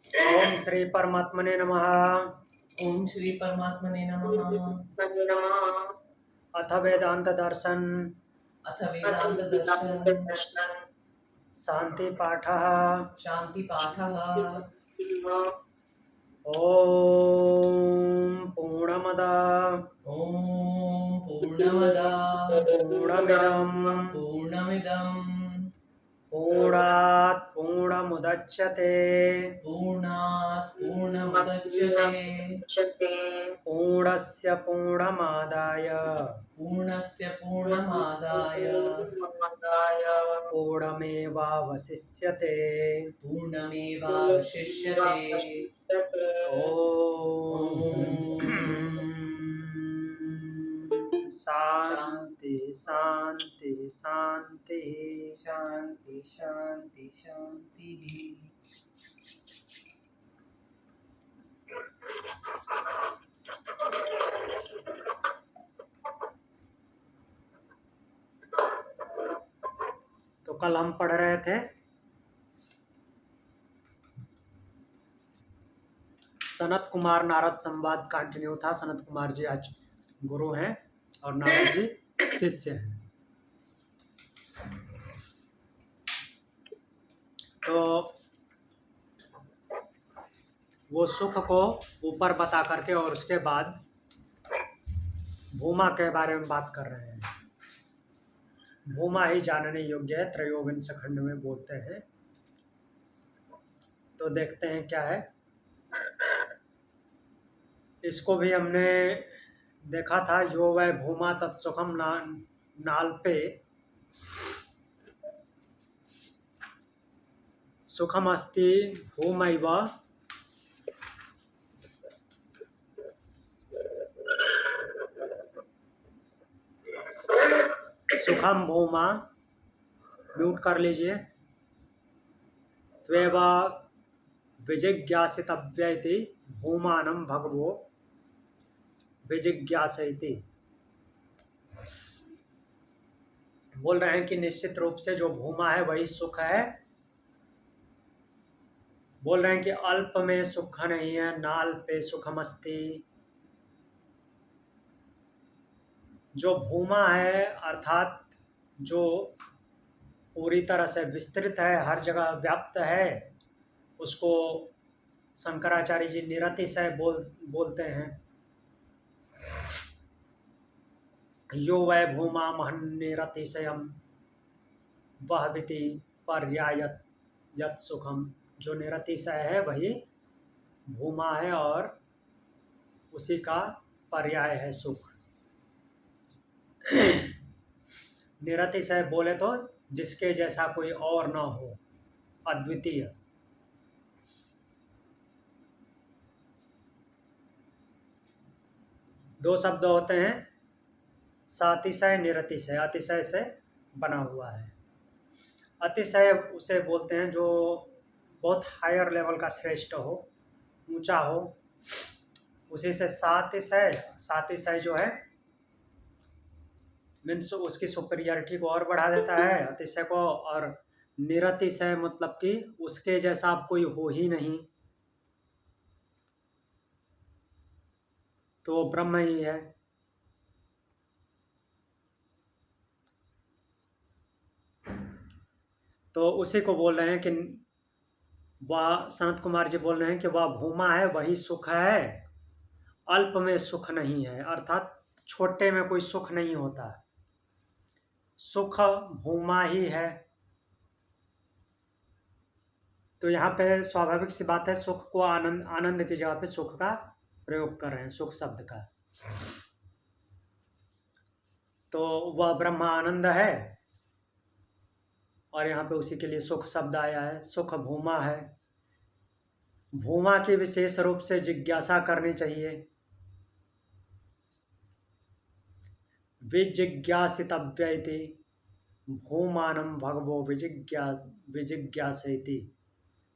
ओम श्री परमात्मने नमः। ओम श्री परमात्मने नमः। अथ वेदांत दर्शन अथ वेदांत दर्शन शांति पाठः। शांति पाठः। ओम पूर्णमदा ओम पूर्णमदा पूर्णमिदं पूर्णमिदं पूर्णात् पूर्णमुदच्यते पूर्णात् पूर्णमुदच्यते पूर्णस्य पूर्णमादाय पूर्णस्य पूर्णमादाय पूर्णमेवावशिष्यते। पूर्णमेवावशिष्यते। ओम ओम शांति शांति शांति। शांति शांति शांति। तो कल हम पढ़ रहे थे सनत कुमार नारद संवाद कंटिन्यू था। सनत कुमार जी आज गुरु हैं और नारद जी शिष्य हैं। तो वो सुख को ऊपर बता करके और उसके बाद भूमा के बारे में बात कर रहे हैं। भूमा ही जानने योग्य है, त्रयोविंश खंड में बोलते हैं। तो देखते हैं क्या है। इसको भी हमने देखा था। यो वै भूमा तत्सुखम नाल्पे सुखम अस्ति भूमैव सुखम भूमा। म्यूट कर लीजिए। त्वेव विजिज्ञासितव्य इति भूमानं भगवो विजिज्ञासयति। बोल रहे हैं कि निश्चित रूप से जो भूमा है वही सुख है। बोल रहे हैं कि अल्प में सुख नहीं है, नाल पे सुखमस्ति। जो भूमा है अर्थात जो पूरी तरह से विस्तृत है, हर जगह व्याप्त है, उसको शंकराचार्य जी निरतिशय बोलते हैं। यो वै भूमा महन् निरतिशयम् वह विति पर्यायत यत सुखम। जो निरतिशय है वही भूमा है और उसी का पर्याय है सुख। निरतिशय बोले तो जिसके जैसा कोई और ना हो, अद्वितीय। दो शब्द होते हैं, सातिशय निरतिशय। अतिशय से बना हुआ है। अतिशय उसे बोलते हैं जो बहुत हायर लेवल का, श्रेष्ठ हो, ऊंचा हो। उसी से सातिशय, सातिशय जो है मीन्स उसकी सुपीरियरिटी को और बढ़ा देता है अतिशय को। और निरतिशय मतलब कि उसके जैसा अब कोई हो ही नहीं, तो वो ब्रह्म ही है। तो उसी को बोल रहे हैं कि वह, सनत कुमार जी बोल रहे हैं कि वह भूमा है वही सुख है, अल्प में सुख नहीं है। अर्थात छोटे में कोई सुख नहीं होता, सुख भूमा ही है। तो यहाँ पे स्वाभाविक सी बात है, सुख को आनंद, आनंद की जगह पे सुख का प्रयोग कर रहे हैं, सुख शब्द का। तो वह ब्रह्म आनंद है और यहाँ पे उसी के लिए सुख शब्द आया है। सुख भूमा है। भूमा की विशेष रूप से जिज्ञासा करनी चाहिए। विजिज्ञासितव्य इति भूमानं भगवो विजिज्ञासयति।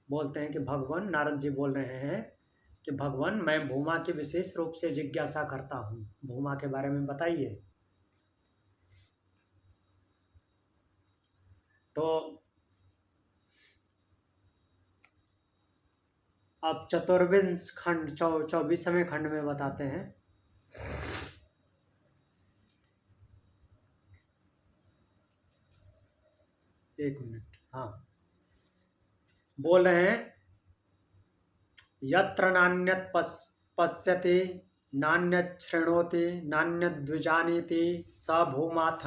बोलते हैं कि भगवान, नारद जी बोल रहे हैं कि भगवान मैं भूमा की विशेष रूप से जिज्ञासा करता हूँ, भूमा के बारे में बताइए। तो अब चतुर्विंश खंड 24वें खंड में बताते हैं। एक मिनट, हाँ, बोल रहे हैं यत्र नान्यत् पश्यति नान्यत् शृणोति नान्यत् द्विजानीति स भूमाथ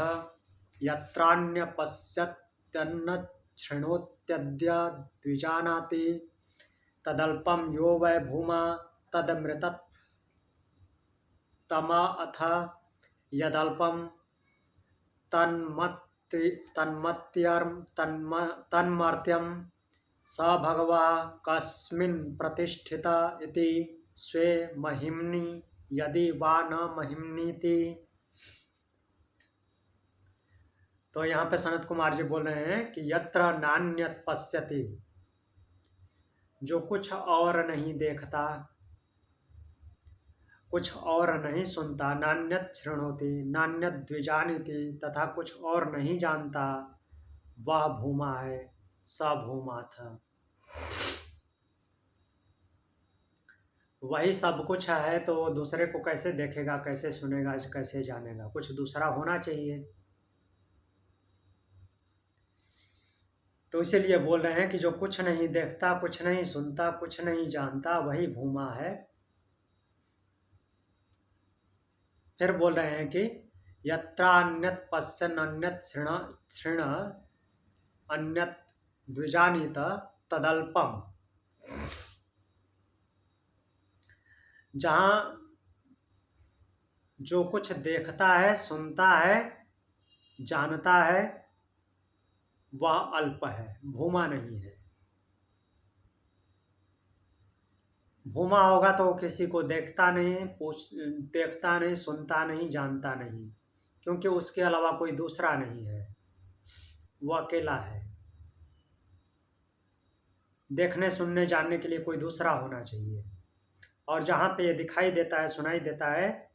यत्रान्य पश्यत्यन्न शृणोत्यद्य द्विजानाति तदल्पम यो वै भूमा तदमृतत्तमा अथ यदल्पम तन्मर्त्यम स भगवा कस्मिन् प्रतिष्ठित इति स्वे महिम्नि यदि वा न महिम्नीति। तो यहाँ पे सनत कुमार जी बोल रहे हैं कि यत्र नान्यत् पश्यति, जो कुछ और नहीं देखता, कुछ और नहीं सुनता, नान्यत् शृणोति नान्यत् द्विजानीति, तथा कुछ और नहीं जानता, वह भूमा है, स भूमाथ। वही सब कुछ है तो वो दूसरे को कैसे देखेगा, कैसे सुनेगा, कैसे जानेगा? कुछ दूसरा होना चाहिए। तो इसीलिए बोल रहे हैं कि जो कुछ नहीं देखता, कुछ नहीं सुनता, कुछ नहीं जानता, वही भूमा है। फिर बोल रहे हैं कि यत्रान्यत् पश्यन् अन्यत् शृण अन्यत् द्विजानीत तदल्पम। जहाँ जो कुछ देखता है, सुनता है, जानता है, वह अल्प है, भूमा नहीं है। भूमा होगा तो किसी को देखता नहीं, देखता नहीं, सुनता नहीं, जानता नहीं, क्योंकि उसके अलावा कोई दूसरा नहीं है, वो अकेला है। देखने, सुनने, जानने के लिए कोई दूसरा होना चाहिए। और जहाँ पे ये दिखाई देता है, सुनाई देता है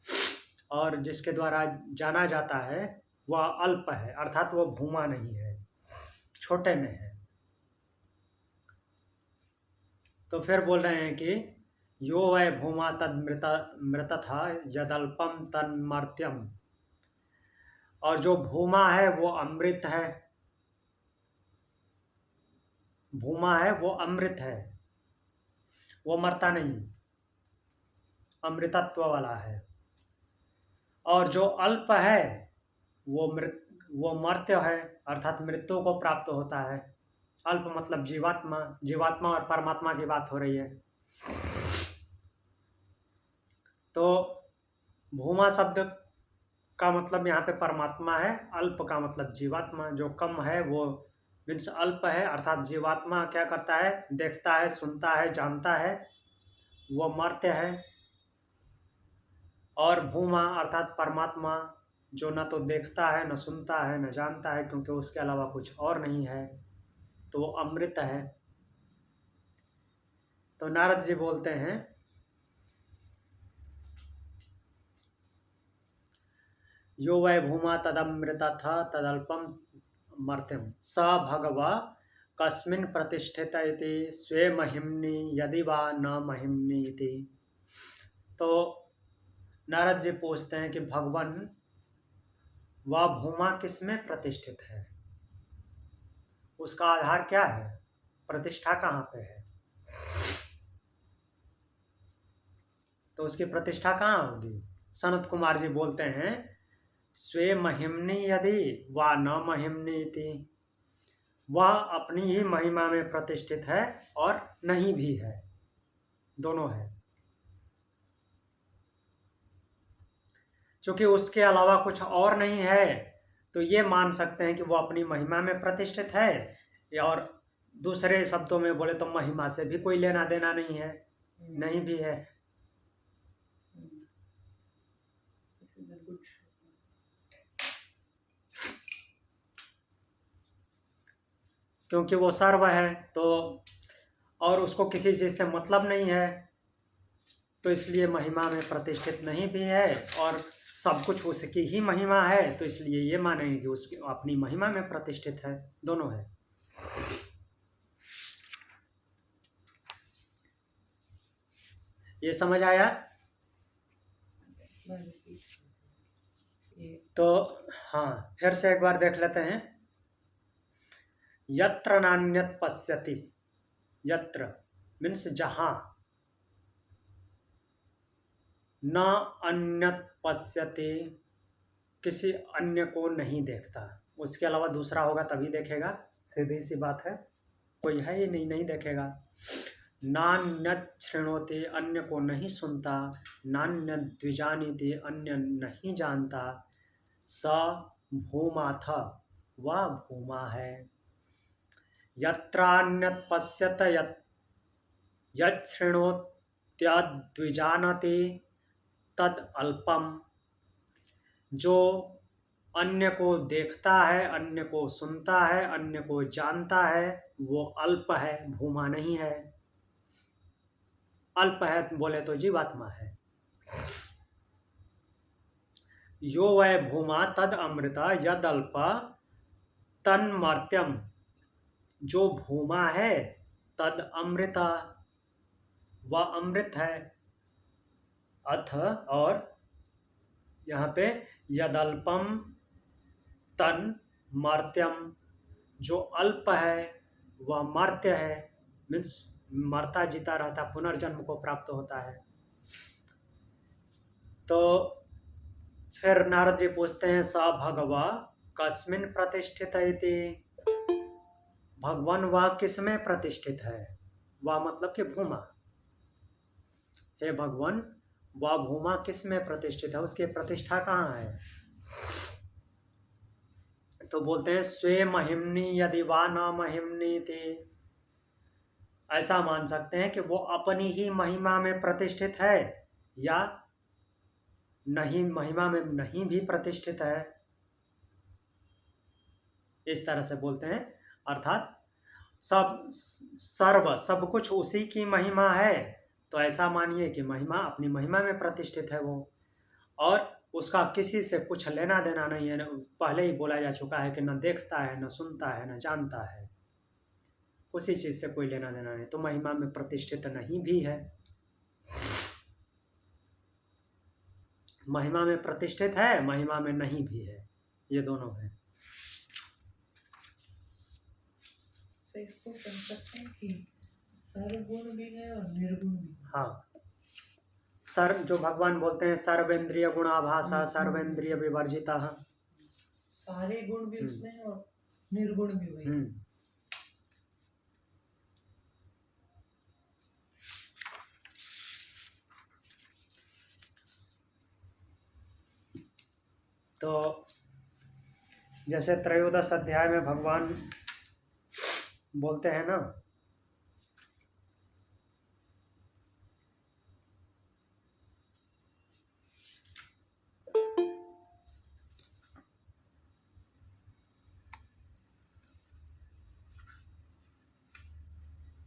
और जिसके द्वारा जाना जाता है, वह अल्प है, अर्थात वो भूमा नहीं है, छोटे में है। तो फिर बोल रहे हैं कि यो वै भूमा तद मृतथा यदल्पम तन्मर्त्यम। और जो भूमा है वो अमृत है, भूमा है वो अमृत है, वो मरता नहीं, अमृतत्व वाला है। और जो अल्प है वो मर्त्य है, अर्थात मृत्यु को प्राप्त होता है। अल्प मतलब जीवात्मा, जीवात्मा और परमात्मा की बात हो रही है। तो भूमा शब्द का मतलब यहाँ पे परमात्मा है, अल्प का मतलब जीवात्मा। जो कम है वो मीन्स अल्प है, अर्थात जीवात्मा क्या करता है, देखता है, सुनता है, जानता है, वो मर्त्य है। और भूमा अर्थात परमात्मा, जो न तो देखता है, न सुनता है, न जानता है, क्योंकि उसके अलावा कुछ और नहीं है, तो वो अमृत है। तो नारद जी बोलते हैं यो वै भूमा तदमृतथ तदल्पम मर्त्यम स भगवा कस्मिन् प्रतिष्ठित इति स्वे महिम्नि यदि वा न महिम्नि इति। तो नारद जी पूछते हैं कि भगवान वह भूमा किस में प्रतिष्ठित है, उसका आधार क्या है, प्रतिष्ठा कहाँ पे है? तो उसकी प्रतिष्ठा कहाँ होगी? सनत कुमार जी बोलते हैं स्वे महिम्नि यदि वा न महिम्नि इति। वह अपनी ही महिमा में प्रतिष्ठित है और नहीं भी है, दोनों है। क्योंकि उसके अलावा कुछ और नहीं है, तो ये मान सकते हैं कि वो अपनी महिमा में प्रतिष्ठित है। और दूसरे शब्दों में बोले तो महिमा से भी कोई लेना देना नहीं है, नहीं भी है। क्योंकि वो सर्व है, तो और उसको किसी चीज़ से मतलब नहीं है, तो इसलिए महिमा में प्रतिष्ठित नहीं भी है। और सब कुछ उसकी ही महिमा है, तो इसलिए ये मानेंगे कि उसकी अपनी महिमा में प्रतिष्ठित है, दोनों है। ये समझ आया? ये तो हाँ, फिर से एक बार देख लेते हैं। यत्र नान्यत पश्यति, यत्र मीन्स जहाँ, न अन्यत पश्यति किसी अन्य को नहीं देखता, उसके अलावा दूसरा होगा तभी देखेगा, सीधी सी बात है, कोई है ही नहीं, नहीं देखेगा। नान्यत शृणोति अन्य को नहीं सुनता, नान्यत द्विजानीति अन्य नहीं जानता, स भूमाथ वह भूमा है। यत्रान्यत पश्यत यत् शृणोत्यद्विजानति तद अल्पम, जो अन्य को देखता है, अन्य को सुनता है, अन्य को जानता है, वो अल्प है, भूमा नहीं है। अल्प है बोले तो जीवात्मा है। यो वै भूमा तद अमृता यद अल्प तन्मर्त्यम, जो भूमा है तद अमृता वह अमृत है। अथ और यहाँ पे यदल्पम तन मर्त्यम, जो अल्प है वह मर्त्य है, मीन्स मरता जीता रहता, पुनर्जन्म को प्राप्त होता है। तो फिर नारद जी पूछते हैं, स भगवा कस्मिन प्रतिष्ठित इति, भगवान वह किसमें प्रतिष्ठित है? वह मतलब कि भूमा, हे भगवान वह भूमा किसमें प्रतिष्ठित है, उसकी प्रतिष्ठा कहाँ है? तो बोलते हैं स्वे महिमनी यदि वा न महिमनी थी, ऐसा मान सकते हैं कि वो अपनी ही महिमा में प्रतिष्ठित है या नहीं, महिमा में नहीं भी प्रतिष्ठित है, इस तरह से बोलते हैं। अर्थात सब कुछ उसी की महिमा है, तो ऐसा मानिए कि महिमा अपनी महिमा में प्रतिष्ठित है वो, और उसका किसी से कुछ लेना देना नहीं है। पहले ही बोला जा चुका है कि न देखता है, न सुनता है, न जानता है, उसी चीज से कोई लेना देना नहीं, तो महिमा में प्रतिष्ठित नहीं भी है। महिमा में प्रतिष्ठित है, महिमा में नहीं भी है, ये दोनों है। तो इसको कह सकते हैं कि सर्वगुण भी है और निर्गुण भी है। हाँ, जो भगवान बोलते हैं सर्वेंद्रिय गुणाभासा सर्वेंद्रिय विवर्जिता, सारे गुण भी उसमें है और निर्गुण भी वही। तो जैसे त्रयोदश अध्याय में भगवान बोलते हैं ना,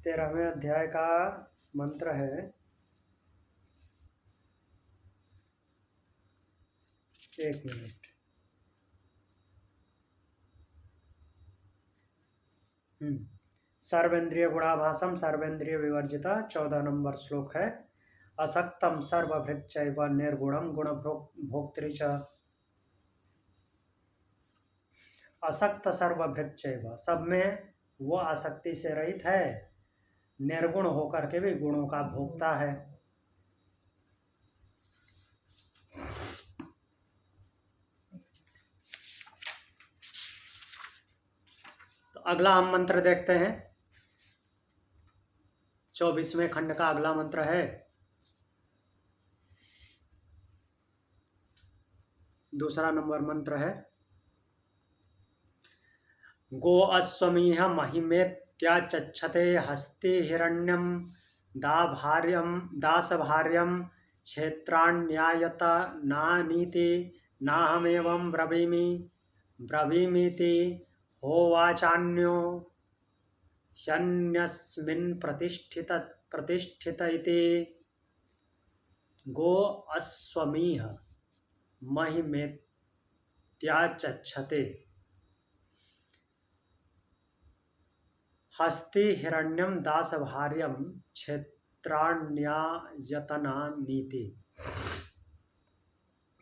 तेरहवें अध्याय का मंत्र है, एक मिनट, सर्वेंद्रिय गुणाभासम सर्वेंद्रिय विवर्जिता 14 नंबर श्लोक है। असक्तम सर्वभृच्चैव निर्गुणम गुण भोक्तृ च, असक्त सर्वभृच्चैव, सब में वो आसक्ति से रहित है, निर्गुण होकर के भी गुणों का भोक्ता है। तो अगला हम मंत्र देखते हैं, 24वें खंड का अगला मंत्र है, दूसरा नंबर मंत्र है, गो अश्वमीह महिमेत्याचक्षते हस्ति हिरण्यम दासभार्यम क्षेत्राण्यायत नानीति नाहमेवं ब्रवीमीति होवाचान्यो ह्यन्यस्मिन् प्रतिष्ठित इति। गो अश्वमीह महिमेत्याचक्षते हस्ति हिरण्यम दासभार्यम क्षेत्राण्यायतना नीति।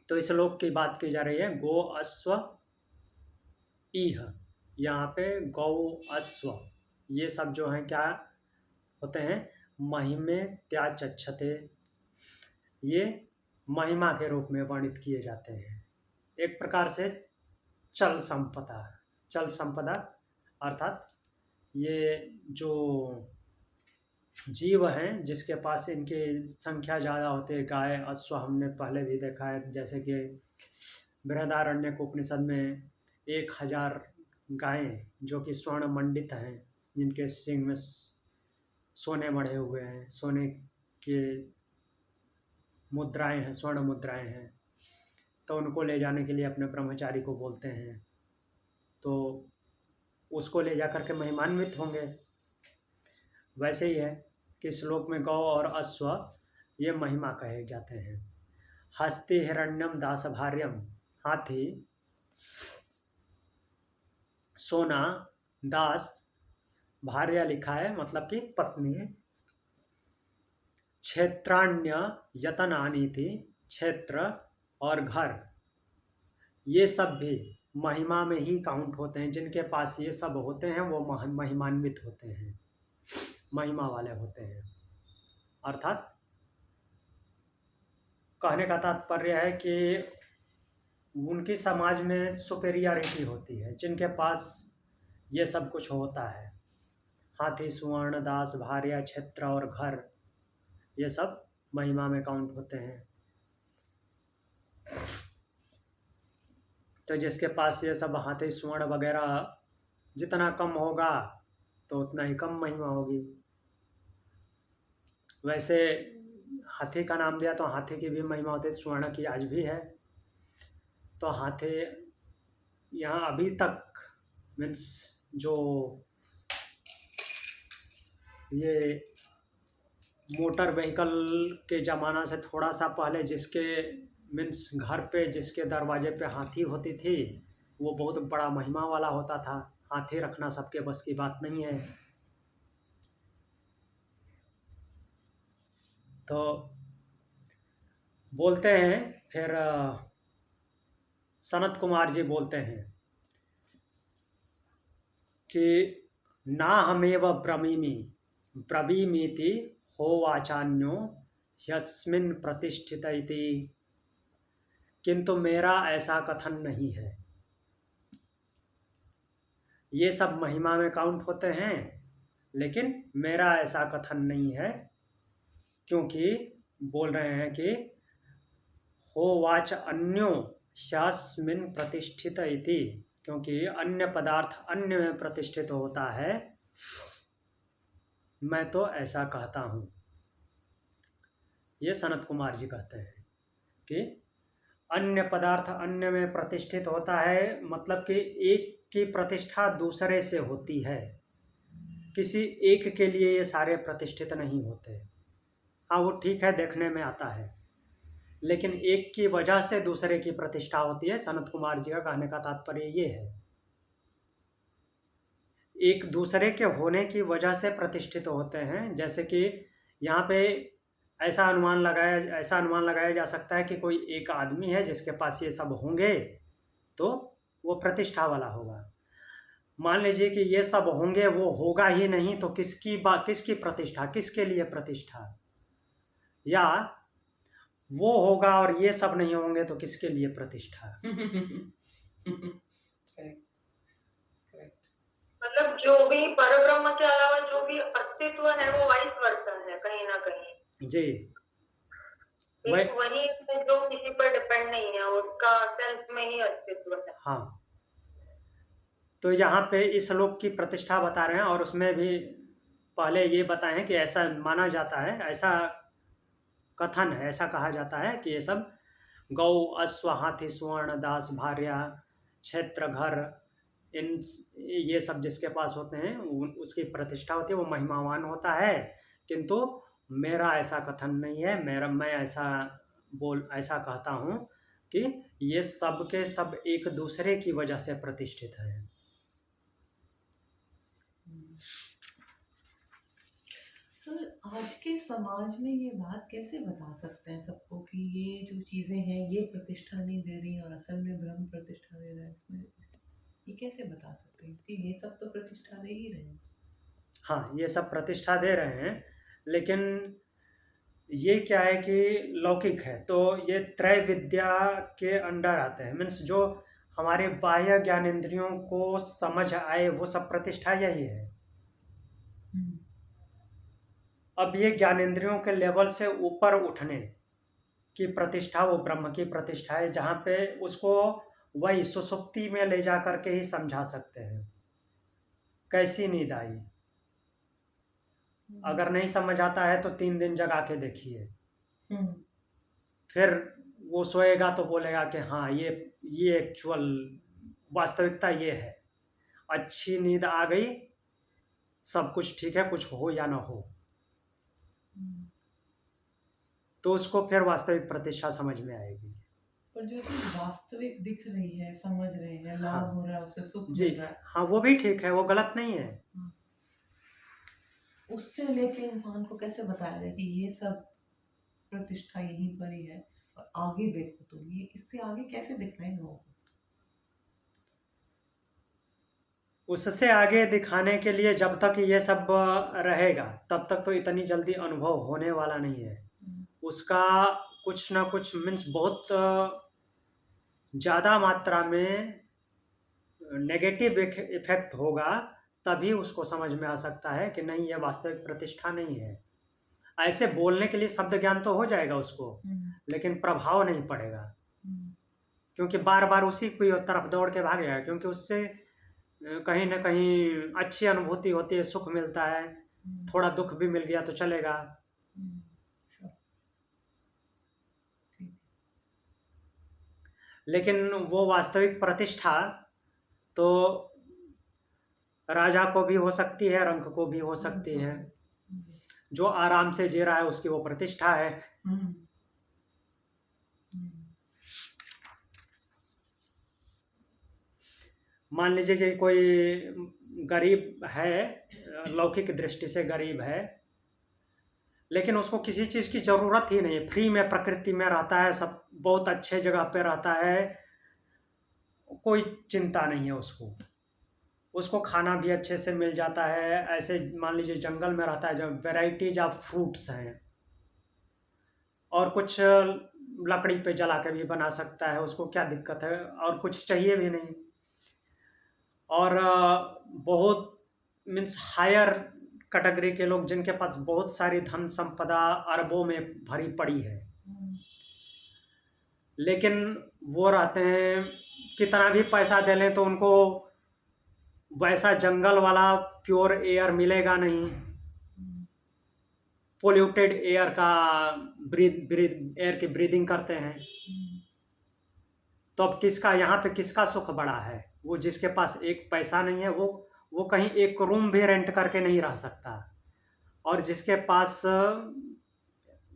तो इस श्लोक की बात की जा रही है गो अश्व ईह। यहाँ पे गौ अश्व ये सब जो हैं क्या होते हैं, महिमे त्याचक्षते, ये महिमा के रूप में वर्णित किए जाते हैं। एक प्रकार से चल संपदा अर्थात ये जो जीव हैं जिसके पास इनकी संख्या ज़्यादा होती है, गाय अश्व हमने पहले भी देखा है, जैसे कि बृहदारण्यक उपनिषद में 1000 गायें जो कि स्वर्ण मंडित हैं, जिनके सिंग में सोने मढ़े हुए हैं, सोने के मुद्राएं हैं, स्वर्ण मुद्राएं हैं, तो उनको ले जाने के लिए अपने ब्रह्मचारी को बोलते हैं, तो उसको ले जा कर के महिमान्वित होंगे। वैसे ही है कि श्लोक में गौ और अश्व ये महिमा कहे जाते हैं। हस्ति हिरण्यम दास भार्यम, हाथी, सोना, दास, भार्या लिखा है मतलब कि पत्नी, क्षेत्राण्य यतनानी थी, क्षेत्र और घर, ये सब भी महिमा में ही काउंट होते हैं। जिनके पास ये सब होते हैं वो महिमान्वित होते हैं, महिमा वाले होते हैं। अर्थात कहने का तात्पर्य है कि उनकी समाज में सुपेरियरिटी होती है जिनके पास ये सब कुछ होता है। हाथी, स्वर्ण, दास, भार्या, क्षेत्र और घर, ये सब महिमा में काउंट होते हैं। तो जिसके पास ये सब हाथी, स्वर्ण वगैरह जितना कम होगा तो उतना ही कम महिमा होगी। वैसे हाथी का नाम दिया तो हाथी की भी महिमा होती है, स्वर्ण की आज भी है। तो हाथी यहाँ अभी तक मीन्स जो ये मोटर व्हीकल के ज़माना से थोड़ा सा पहले जिसके मीन्स घर पे जिसके दरवाजे पे हाथी होती थी वो बहुत बड़ा महिमा वाला होता था। हाथी रखना सबके बस की बात नहीं है। तो बोलते हैं फिर सनत कुमार जी बोलते हैं कि ना हमेव ब्रवीमीति होवाचान्यो यस्मिन् प्रतिष्ठित इति, किंतु मेरा ऐसा कथन नहीं है। ये सब महिमा में काउंट होते हैं लेकिन मेरा ऐसा कथन नहीं है, क्योंकि बोल रहे हैं कि होवाच अन्यो यस्मिन् प्रतिष्ठित इति, क्योंकि अन्य पदार्थ अन्य में प्रतिष्ठित होता है, मैं तो ऐसा कहता हूँ। ये सनत कुमार जी कहते हैं कि अन्य पदार्थ अन्य में प्रतिष्ठित होता है, मतलब कि एक की प्रतिष्ठा दूसरे से होती है, किसी एक के लिए ये सारे प्रतिष्ठित नहीं होते। हाँ वो ठीक है, देखने में आता है, लेकिन एक की वजह से दूसरे की प्रतिष्ठा होती है। सनत कुमार जी का कहने का तात्पर्य ये है, एक दूसरे के होने की वजह से प्रतिष्ठित होते हैं। जैसे कि यहाँ पे ऐसा अनुमान लगाया जा सकता है कि कोई एक आदमी है जिसके पास ये सब होंगे तो वो प्रतिष्ठा वाला होगा। मान लीजिए कि ये सब होंगे, वो होगा ही नहीं, तो किसकी प्रतिष्ठा, किसके लिए प्रतिष्ठा? या वो होगा और ये सब नहीं होंगे तो किसके लिए प्रतिष्ठा? मतलब जो भी परब्रह्म के अलावा जो भी अस्तित्व है वो वाइस वर्सा है कहीं ना कहीं। जी, वही जो किसी पर डिपेंड नहीं है, उसका सेल्फ में ही अस्तित्व है। हाँ, तो यहाँ पे इस श्लोक की प्रतिष्ठा बता रहे हैं और उसमें भी पहले ये बताएं कि ऐसा माना जाता है, ऐसा कथन है, ऐसा कहा जाता है कि ये सब गौ, अश्व, हाथी, स्वर्ण, दास, भार्या, क्षेत्र, घर, इन ये सब जिसके पास होते हैं उसकी प्रतिष्ठा होती है, वो महिमावान होता है। किंतु मेरा ऐसा कथन नहीं है, मैं ऐसा कहता हूँ कि ये सब के सब एक दूसरे की वजह से प्रतिष्ठित है। सर आज के समाज में ये बात कैसे बता सकते हैं सबको कि ये जो चीजें हैं ये प्रतिष्ठा नहीं दे रही और असल में ब्रह्म प्रतिष्ठा दे रहा है ये कैसे बता सकते हैं कि ये सब तो प्रतिष्ठा दे ही रहे हैं। हाँ, ये सब प्रतिष्ठा दे रहे हैं, लेकिन ये क्या है कि लौकिक है, तो ये त्रय विद्या के अंडर आते हैं। मीन्स जो हमारे बाह्य ज्ञानेंद्रियों को समझ आए वो सब प्रतिष्ठा यही है। हम्म, अब ये ज्ञानेंद्रियों के लेवल से ऊपर उठने की प्रतिष्ठा वो ब्रह्म की प्रतिष्ठा है, जहाँ पे उसको वही सुषुप्ति में ले जा करके ही समझा सकते हैं कैसी नींद आई। अगर नहीं समझ आता है तो 3 दिन जगा के देखिए, हम्म, फिर वो सोएगा तो बोलेगा कि हाँ ये एक्चुअल वास्तविकता ये है, अच्छी नींद आ गई, सब कुछ ठीक है, कुछ हो या ना हो, हम्म। तो उसको फिर वास्तविक प्रतिष्ठा समझ में आएगी। पर जो चीज वास्तविक दिख रही है समझ रहे हैं लाभ हाँ हो रहा है उसे सुख जी, मिल रहा है हाँ वो भी ठीक है, वो गलत नहीं है। उससे लेके इंसान को कैसे बताया जाए कि ये सब प्रतिष्ठा यहीं पर ही है और आगे देखो तुम ये इससे आगे कैसे दिखना है लोगों को। उससे आगे दिखाने के लिए जब तक ये सब रहेगा तब तक तो इतनी जल्दी अनुभव होने वाला नहीं है। उसका कुछ ना कुछ मीन्स बहुत ज़्यादा मात्रा में नेगेटिव इफेक्ट होगा, तभी उसको समझ में आ सकता है कि नहीं ये वास्तविक प्रतिष्ठा नहीं है। ऐसे बोलने के लिए शब्द ज्ञान तो हो जाएगा उसको, लेकिन प्रभाव नहीं पड़ेगा, क्योंकि बार बार उसी की तरफ दौड़ के भागेगा, क्योंकि उससे कहीं ना कहीं अच्छी अनुभूति होती है, सुख मिलता है, थोड़ा दुख भी मिल गया तो चलेगा। लेकिन वो वास्तविक प्रतिष्ठा तो राजा को भी हो सकती है, रंक को भी हो सकती है। जो आराम से जी रहा है उसकी वो प्रतिष्ठा है। मान लीजिए कि कोई गरीब है, लौकिक दृष्टि से गरीब है, लेकिन उसको किसी चीज़ की ज़रूरत ही नहीं है, फ्री में प्रकृति में रहता है, सब बहुत अच्छे जगह पे रहता है, कोई चिंता नहीं है उसको खाना भी अच्छे से मिल जाता है। ऐसे मान लीजिए जंगल में रहता है, जब वेराइटीज ऑफ फ्रूट्स हैं, और कुछ लकड़ी पे जला के भी बना सकता है, उसको क्या दिक्कत है, और कुछ चाहिए भी नहीं। और बहुत मीन्स हायर कैटेगरी के लोग जिनके पास बहुत सारी धन संपदा अरबों में भरी पड़ी है, लेकिन वो रहते हैं, कितना भी पैसा दे लें तो उनको वैसा जंगल वाला प्योर एयर मिलेगा नहीं, पोल्यूटेड एयर का एयर की ब्रीदिंग करते हैं। तो अब किसका यहाँ पे किसका सुख बड़ा है? वो जिसके पास एक पैसा नहीं है वो कहीं एक रूम भी रेंट करके नहीं रह सकता, और जिसके पास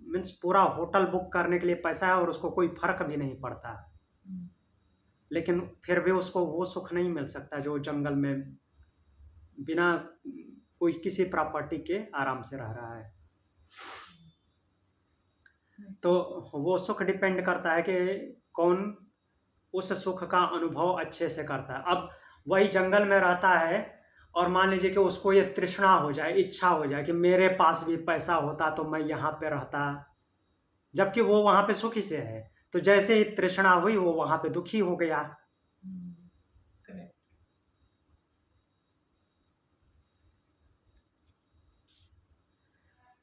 मीन्स पूरा होटल बुक करने के लिए पैसा है और उसको कोई फर्क भी नहीं पड़ता, लेकिन फिर भी उसको वो सुख नहीं मिल सकता जो जंगल में बिना कोई किसी प्रॉपर्टी के आराम से रह रहा है। तो वो सुख डिपेंड करता है कि कौन उस सुख का अनुभव अच्छे से करता है। अब वही जंगल में रहता है और मान लीजिए कि उसको ये तृष्णा हो जाए, इच्छा हो जाए कि मेरे पास भी पैसा होता तो मैं यहाँ पे रहता, जबकि वो वहाँ पे सुखी से है, तो जैसे ही तृष्णा हुई वो वहाँ पे दुखी हो गया।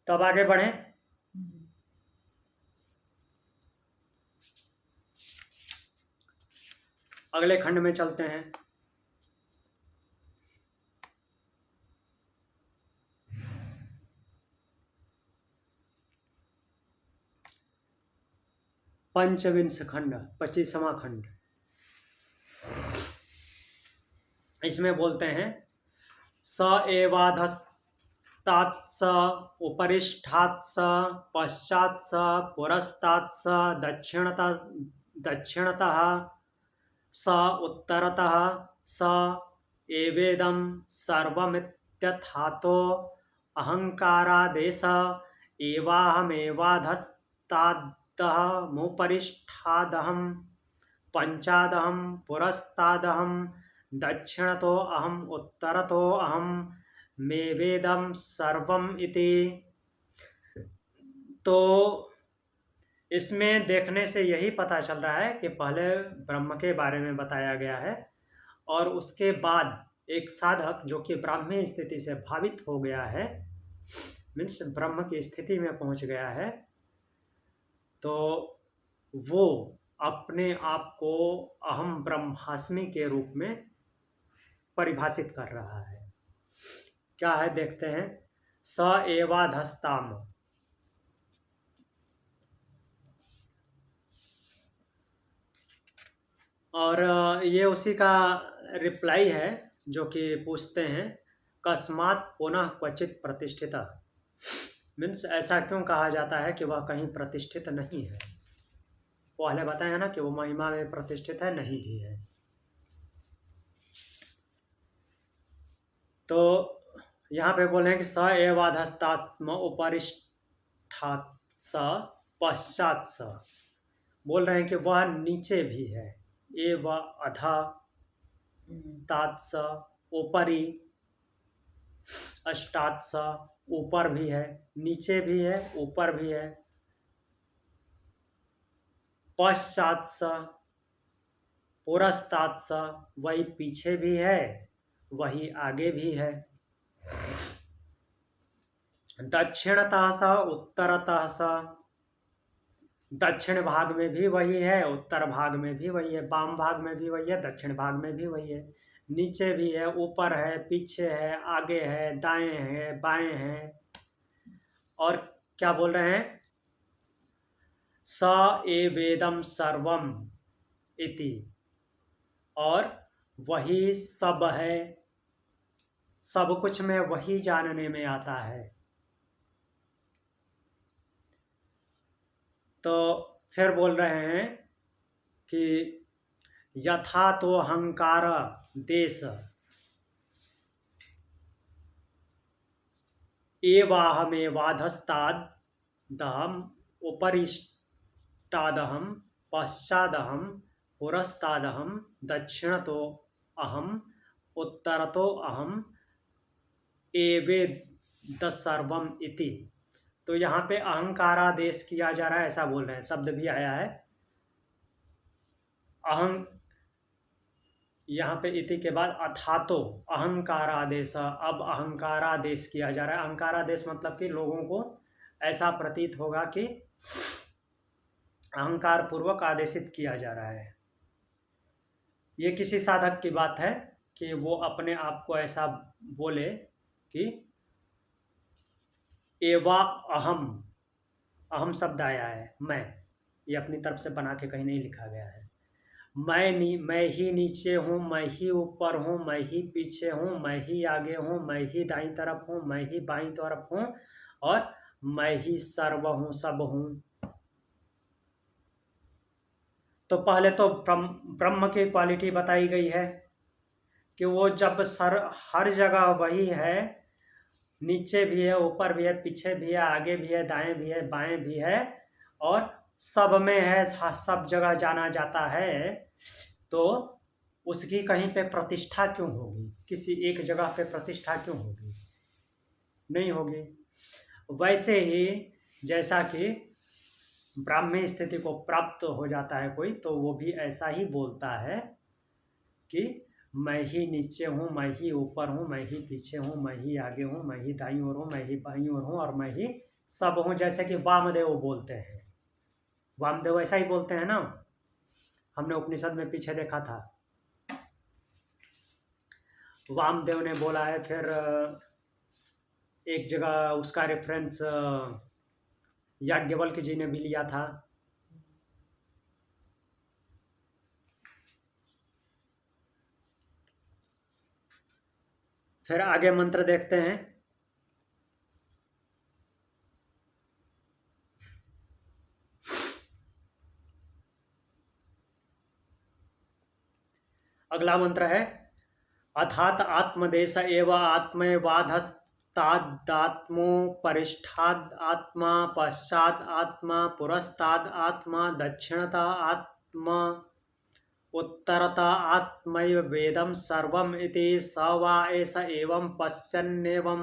तब आगे बढ़े। अगले खंड में चलते हैं। पंचविंश खंड, 25वां खंड। इसमें बोलते हैं स एवाधस्तात् स उपरिष्ठात् स पश्चात् स पुरस्तात् स दक्षिणतः स उत्तरतः स एवेदं सर्वमित्यथातो अहंकारादेश एवाहमेवाधस्तादहमुपरिष्ठादहं पंचादहं पुरस्तादहं दक्षिणतो अहम उत्तरतो अहम मे वेदम सर्वम इति। तो इसमें देखने से यही पता चल रहा है कि पहले ब्रह्म के बारे में बताया गया है और उसके बाद एक साधक जो कि ब्राह्मी स्थिति से भावित हो गया है, मीन्स ब्रह्म की स्थिति में पहुंच गया है, तो वो अपने आप को अहम ब्रह्मास्मि के रूप में परिभाषित कर रहा है। क्या है देखते हैं। स एवाधस्ताम, और ये उसी का रिप्लाई है जो कि पूछते हैं कस्मात् पुनः क्वचित प्रतिष्ठित, मीन्स ऐसा क्यों कहा जाता है कि वह कहीं प्रतिष्ठित नहीं है। पहले बताया ना कि वो महिमा में प्रतिष्ठित है, नहीं भी है। तो यहाँ पे बोल रहे हैं कि स एवाधस्तात्म उपरिष्ठात् स पश्चात स, बोल रहे हैं कि वह नीचे भी है। एव अधा तात्स ऊपरी, अष्टात्स ऊपर भी है, नीचे भी है, ऊपर भी है। पश्चात्स पुरस्तात्स, वही पीछे भी है, वही आगे भी है। दक्षिणतः स उत्तरतः स, दक्षिण भाग में भी वही है, उत्तर भाग में भी वही है, वाम भाग में भी वही है, दक्षिण भाग में भी वही है। नीचे भी है, ऊपर है, पीछे है, आगे है, दाएं है, बाएं है। और क्या बोल रहे हैं, स एवेदम सर्वम इति, और वही सब है, सब कुछ में वही जानने में आता है। तो फिर बोल रहे हैं कि यथा तो अहंकार देश एवाहमेवाधस्तादहम उपरिष्टादहम पश्चादहम पुरस्तादहम दक्षिणतो अहम उत्तरतो अहम एवेद सर्वम इति। तो यहाँ पे अहंकारादेश किया जा रहा है, ऐसा बोल रहे हैं, शब्द भी आया है अहं, यहाँ पे इति के बाद अथातो अहंकारादेश, अब अहंकारादेश किया जा रहा है। अहंकारादेश मतलब कि लोगों को ऐसा प्रतीत होगा कि अहंकार पूर्वक आदेशित किया जा रहा है। ये किसी साधक की बात है कि वो अपने आप को ऐसा बोले कि एवा अहम, अहम शब्द आया है मैं, ये अपनी तरफ से बना के कहीं नहीं लिखा गया है। मैं ही नीचे हूँ, मैं ही ऊपर हूँ, मैं ही पीछे हूँ, मैं ही आगे हूँ, मैं ही दाईं तरफ हूँ, मैं ही बाईं तरफ हूँ, और मैं ही सर्व हूँ, सब हूँ। तो पहले तो ब्रह्म की क्वालिटी बताई गई है कि वो जब हर जगह वही है, नीचे भी है, ऊपर भी है, पीछे भी है, आगे भी है, दाएं भी है, बाएं भी है, और सब में है, सब जगह जाना जाता है। तो उसकी कहीं पे प्रतिष्ठा क्यों होगी, किसी एक जगह पे प्रतिष्ठा क्यों होगी, नहीं होगी। वैसे ही जैसा कि ब्राह्मी स्थिति को प्राप्त हो जाता है कोई, तो वो भी ऐसा ही बोलता है कि मैं ही नीचे हूँ, मैं ही ऊपर हूँ, मैं ही पीछे हूँ, मैं ही आगे हूँ, मैं ही दाईं ओर हूँ, मैं ही बाईं ओर हूँ, और मैं ही सब हूँ। जैसे कि वामदेव बोलते हैं, वामदेव ऐसा ही बोलते हैं ना, हमने उपनिषद में पीछे देखा था, वामदेव ने बोला है। फिर एक जगह उसका रेफरेंस याज्ञवल्क्य जी ने भी लिया था। फिर आगे मंत्र देखते हैं। अगला मंत्र है अथात आत्मदेश एव आत्मवाधस तादात्मो परिष्ठाद आत्मा पश्चाद आत्मा पुरस्ताद आत्मा दक्षिणता आत्मा उत्तरता आत्मैव वेदं सर्वम् इति स वा एष एवं पश्यन्नेवं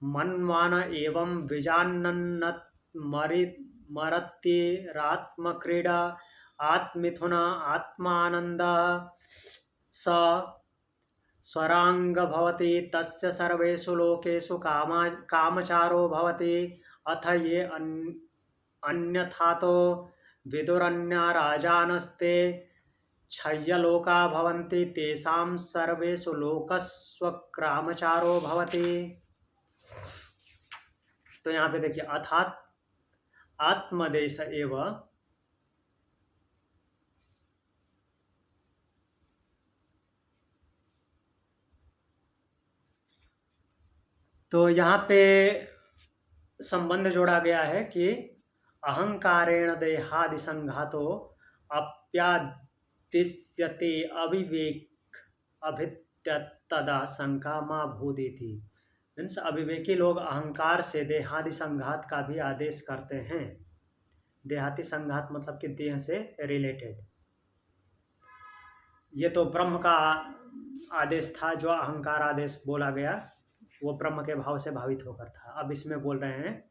मन्वान एवं विजानन्नत् मरतिरात्मक्रीडा आत्मिथुन आत्मानन्दः स स्वरांग भवति तस्य सर्वेषु लोकेषु कामचारो भवति अथ ये अन्यथातो विदुरन्या राजानस्ते क्षय्यलोका भवन्ति तेषां सर्वेषु लोकस्वकामचारो भवति। तो यहाँ पे देखिए अर्थात आत्मदेश एव तो यहाँ पे संबंध जोड़ा गया है कि अहंकारेण देहादि संघातो अप्यादिश्यते अविवेक अभित्यतदा शंका मा भूदिति। मीन्स अविवेकी लोग अहंकार से देहादि संघात का भी आदेश करते हैं। देहादि संघात मतलब कि देह से रिलेटेड। ये तो ब्रह्म का आदेश था, जो अहंकार आदेश बोला गया वो ब्रह्म के भाव से भावित होकर था। अब इसमें बोल रहे हैं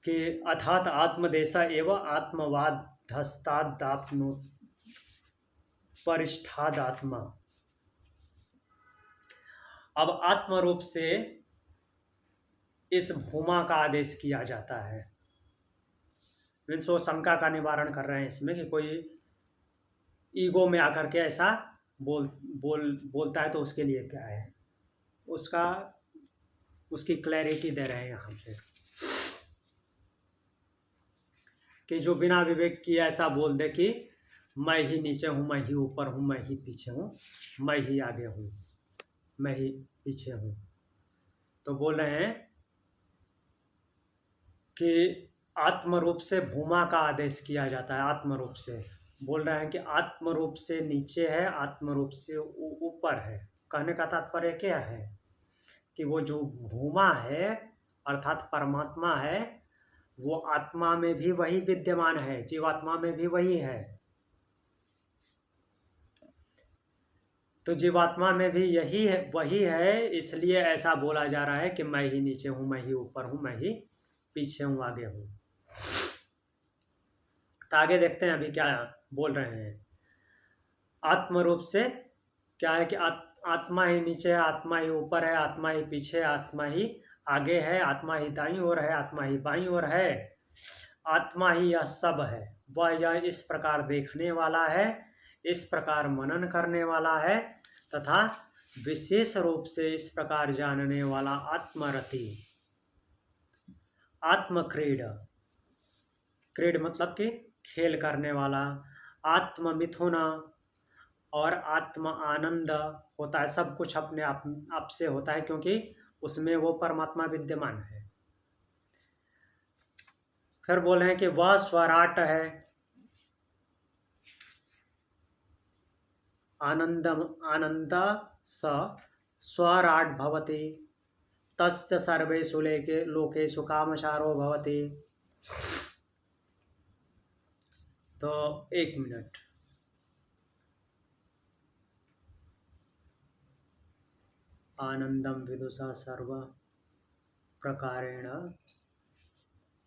कि अर्थात आत्मदेशा एवं आत्मवादस्तादात्मो परिष्ठादात्मा। अब आत्म रूप से इस भूमा का आदेश किया जाता है। मीन्स वो शंका का निवारण कर रहे हैं इसमें कि कोई ईगो में आकर के ऐसा बोलता है तो उसके लिए क्या है, उसकी क्लैरिटी दे रहे हैं यहाँ पे कि जो बिना विवेक किए ऐसा बोल दे कि मैं ही नीचे हूँ, मैं ही ऊपर हूँ, मैं ही पीछे हूँ, मैं ही आगे हूँ, मैं ही पीछे हूँ। तो बोल रहे हैं कि आत्म रूप से भूमा का आदेश किया जाता है। आत्म रूप से बोल रहे हैं कि आत्म रूप से नीचे है, आत्म रूप से ऊपर है। कहने का तात्पर्य क्या है कि वो जो भूमा है अर्थात परमात्मा है, वो आत्मा में भी वही विद्यमान है, जीवात्मा में भी वही है। तो जीवात्मा में भी यही है, वही है, इसलिए ऐसा बोला जा रहा है कि मैं ही नीचे हूँ, मैं ही ऊपर हूँ, मैं ही पीछे हूँ, आगे हूँ। तो आगे देखते हैं अभी क्या बोल रहे हैं। आत्म रूप से क्या है कि आत्मा ही नीचे है, आत्मा ही ऊपर है, आत्मा ही पीछे, आत्मा ही आगे है, आत्मा ही दाईं ओर है, आत्मा ही बाईं ओर है, आत्मा ही यह सब है। वह यह इस प्रकार देखने वाला है, इस प्रकार मनन करने वाला है तथा विशेष रूप से इस प्रकार जानने वाला आत्मरति, आत्मक्रीड, क्रीड मतलब कि खेल करने वाला, आत्ममिथुन और आत्म आनंद होता है। सब कुछ अपने आप से होता है क्योंकि उसमें वो परमात्मा विद्यमान है। फिर बोले हैं कि वह स्वराट है, आनंद स स्वराट भवति तस्य सर्वेषु लोकेषु कामचारो भवति। तो एक मिनट, आनंदम विदुषा सर्व प्रकारेण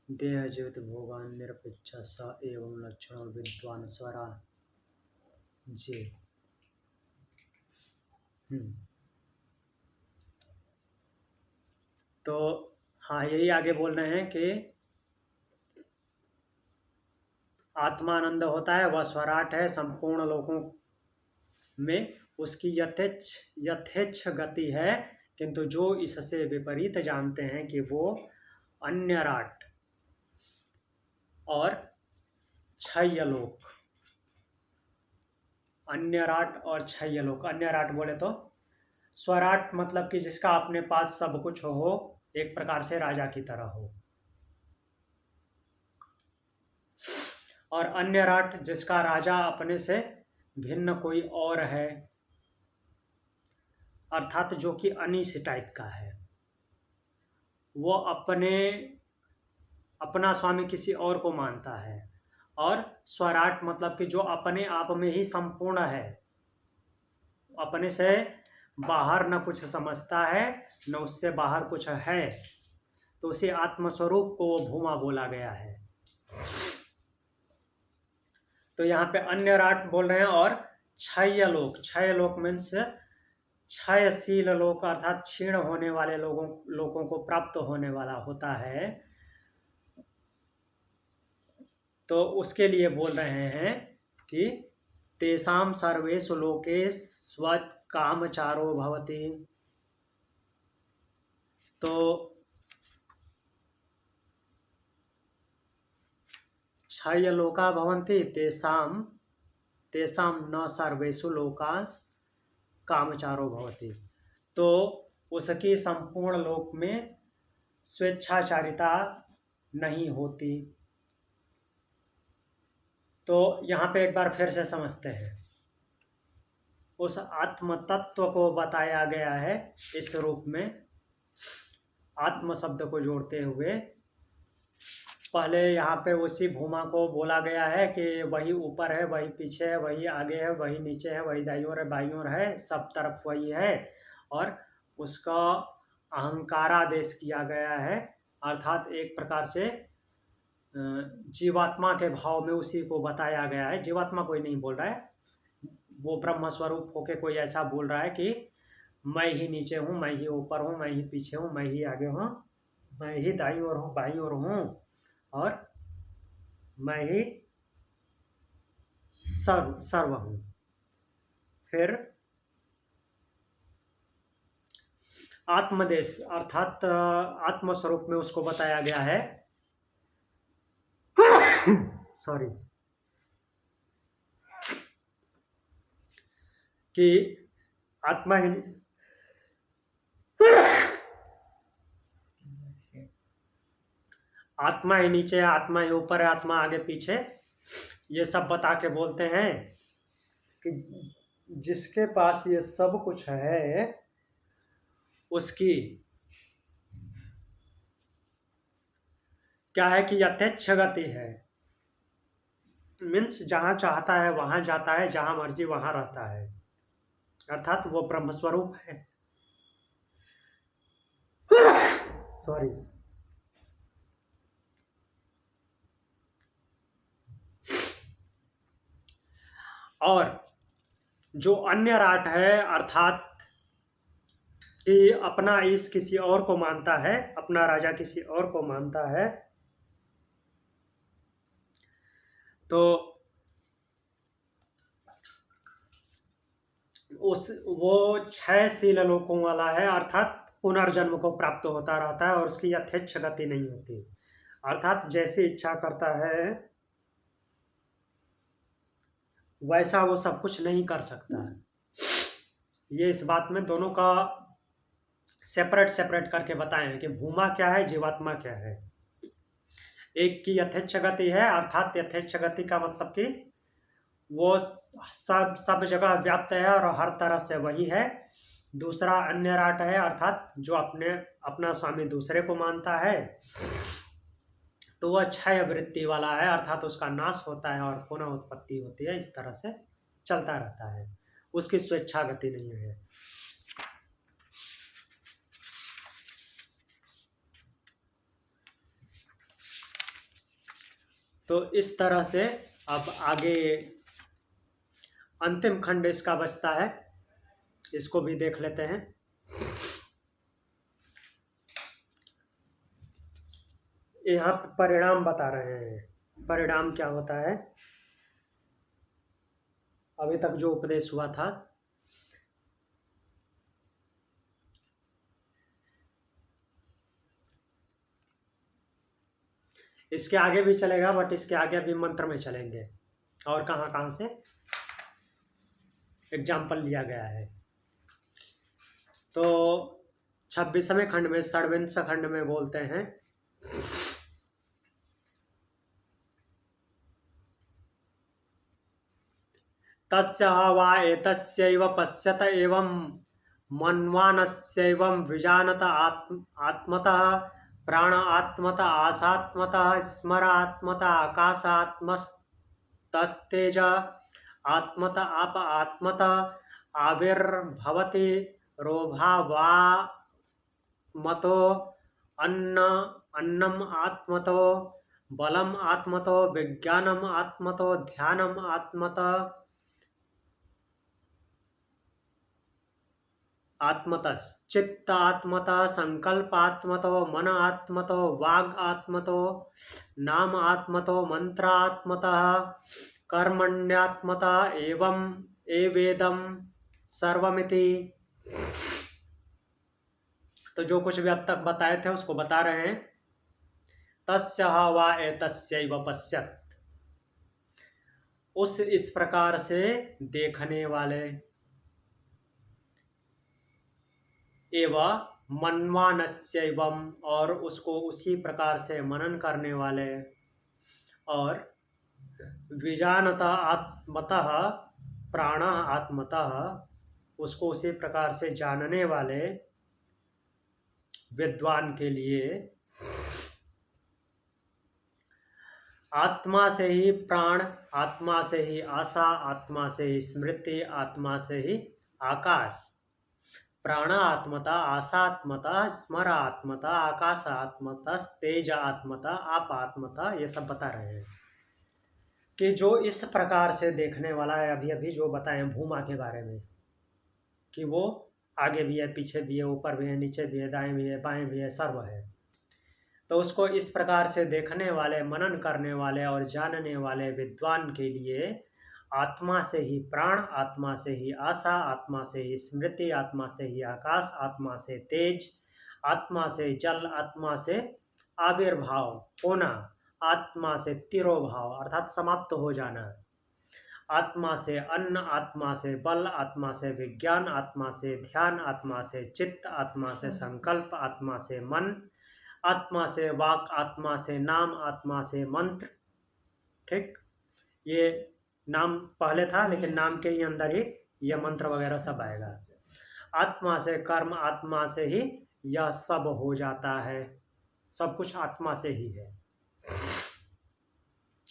देह जीवित भोगान निरपेक्ष स एवं लक्षण विद्वान स्वरा जी। तो हाँ, यही आगे बोल रहे हैं कि आत्मानंद होता है, वह स्वराट है, संपूर्ण लोकों में उसकी यथेच्छ गति है, किंतु जो इससे विपरीत जानते हैं कि वो अन्य राट और क्षय्यलोक, अन्य राट और क्षय्यलोक। अन्य राट बोले तो स्वराट मतलब कि जिसका अपने पास सब कुछ हो, एक प्रकार से राजा की तरह हो, और अन्य राट जिसका राजा अपने से भिन्न कोई और है, अर्थात जो कि अनिश टाइप का है, वो अपना स्वामी किसी और को मानता है। और स्वराट मतलब कि जो अपने आप में ही संपूर्ण है, अपने से बाहर न कुछ समझता है न उससे बाहर कुछ है, तो उसी आत्मस्वरूप को वो भूमा बोला गया है। तो यहाँ पे अन्य राट बोल रहे हैं। और क्षय लोक मीन्स क्षयशील लोक, अर्थात क्षीण होने वाले लोगों को प्राप्त होने वाला होता है। तो उसके लिए बोल रहे हैं कि तेषां सर्वेषु लोकेषु कामचारो भवति। तो क्षय लोका भवन्ति तेषां न सर्वेषु लोकास् कामचारो भवति। तो उसकी संपूर्ण लोक में स्वेच्छाचारिता नहीं होती। तो यहाँ पे एक बार फिर से समझते हैं। उस आत्म तत्व को बताया गया है इस रूप में, आत्म शब्द को जोड़ते हुए। पहले यहाँ पे उसी भूमा को बोला गया है कि वही ऊपर है, वही पीछे है, वही आगे है, वही नीचे है, वही दाईं ओर है, बाईं ओर है, सब तरफ वही है। और उसका अहंकारादेश किया गया है, अर्थात एक प्रकार से जीवात्मा के भाव में उसी को बताया गया है। जीवात्मा कोई नहीं बोल रहा है, वो ब्रह्म स्वरूप होके कोई ऐसा बोल रहा है कि मैं ही नीचे हूँ, मैं ही ऊपर हूँ, मैं ही पीछे हूँ, मैं ही आगे हूँ, मैं ही दाईं ओर हूँ, बाईं ओर हूँ, और मैं ही सर्व हूँ। फिर आत्मदेश अर्थात आत्मस्वरूप में उसको बताया गया है सॉरी कि आत्मा ही नीचे है, आत्मा ही ऊपर है, आत्मा आगे पीछे, ये सब बता के बोलते हैं कि जिसके पास ये सब कुछ है उसकी क्या है कि यथेच्छ गति है। मीन्स जहाँ चाहता है वहाँ जाता है, जहाँ मर्जी वहाँ रहता है, अर्थात वो ब्रह्मस्वरूप है। सॉरी। और जो अन्य राट है, अर्थात कि अपना ईश किसी और को मानता है, अपना राजा किसी और को मानता है, तो वो क्षयशील लोकों वाला है, अर्थात पुनर्जन्म को प्राप्त होता रहता है और उसकी यथेच्छ गति नहीं होती, अर्थात जैसी इच्छा करता है वैसा वो सब कुछ नहीं कर सकता है। ये इस बात में दोनों का सेपरेट करके बताएं कि भूमा क्या है, जीवात्मा क्या है। एक की यथेच्छ गति है, अर्थात यथेच्छ गति का मतलब कि वो सब जगह व्याप्त है और हर तरह से वही है। दूसरा अन्य राट है, अर्थात जो अपना स्वामी दूसरे को मानता है, तो वह क्षय वृत्ति वाला है, अर्थात उसका नाश होता है और पुनः उत्पत्ति होती है, इस तरह से चलता रहता है, उसकी स्वेच्छा गति नहीं है। तो इस तरह से अब आगे अंतिम खंड इसका बचता है, इसको भी देख लेते हैं। यहाँ परिणाम बता रहे हैं, परिणाम क्या होता है। अभी तक जो उपदेश हुआ था इसके आगे भी चलेगा, बट इसके आगे अभी मंत्र में चलेंगे और कहाँ से एग्जाम्पल लिया गया है। तो 26वें खंड में षड्विंश खंड में बोलते हैं तस्य वा एतस्यैव पश्यत एवं मन्वानस्यैवं विजानत आत्मतः प्राण आत्मतः आसात्मतः स्मर आत्मतः आकाशात्मस्तस्तेज आत्मतः आप आत्मतः आविर्भवति रोभावामतो अन्नम आत्मतो बलम आत्मतो विज्ञानम आत्मतो ध्यानम आत्मतः आत्मतः चित्त आत्मतः संकल्प आत्मतो मन आत्मतो वाग आत्मतो नाम आत्मतो मंत्र आत्मतः कर्मण्यात्मतः एवं एवेदम सर्वमिति। तो जो कुछ भी अब तक बताए थे उसको बता रहे हैं। तस्य वा एतस्यैव पश्यत्, उस इस प्रकार से देखने वाले, एवं मन्वानस्यैवं और उसको उसी प्रकार से मनन करने वाले, और विजानता आत्मतः प्राण आत्मतः उसको उसी प्रकार से जानने वाले विद्वान के लिए आत्मा से ही प्राण, आत्मा से ही आशा, आत्मा से ही स्मृति, आत्मा से ही आकाश, प्राण आत्मता, आशात्मता, स्मर आत्मता, आकाश आत्मता, तेज आत्मता, आप आत्मता, ये सब बता रहे हैं कि जो इस प्रकार से देखने वाला है। अभी अभी जो बताएं भूमा के बारे में कि वो आगे भी है, पीछे भी है, ऊपर भी है, नीचे भी है, दाएं भी है, बाएं भी है, सर्व है। तो उसको इस प्रकार से देखने वाले, मनन करने वाले और जानने वाले विद्वान के लिए आत्मा से ही प्राण, आत्मा से ही आशा, आत्मा से ही स्मृति, आत्मा से ही आकाश, आत्मा से तेज, आत्मा से जल, आत्मा से आविर्भाव होना, आत्मा से तिरोभाव अर्थात समाप्त हो जाना, आत्मा से अन्न, आत्मा से बल, आत्मा से विज्ञान, आत्मा से ध्यान, आत्मा से चित्त, आत्मा से संकल्प, आत्मा से मन, आत्मा से वाक, आत्मा से नाम, आत्मा से मंत्र। ठीक, ये नाम पहले था लेकिन नाम के ही अंदर ही यह मंत्र वगैरह सब आएगा। आत्मा से कर्म, आत्मा से ही यह सब हो जाता है। सब कुछ आत्मा से ही है।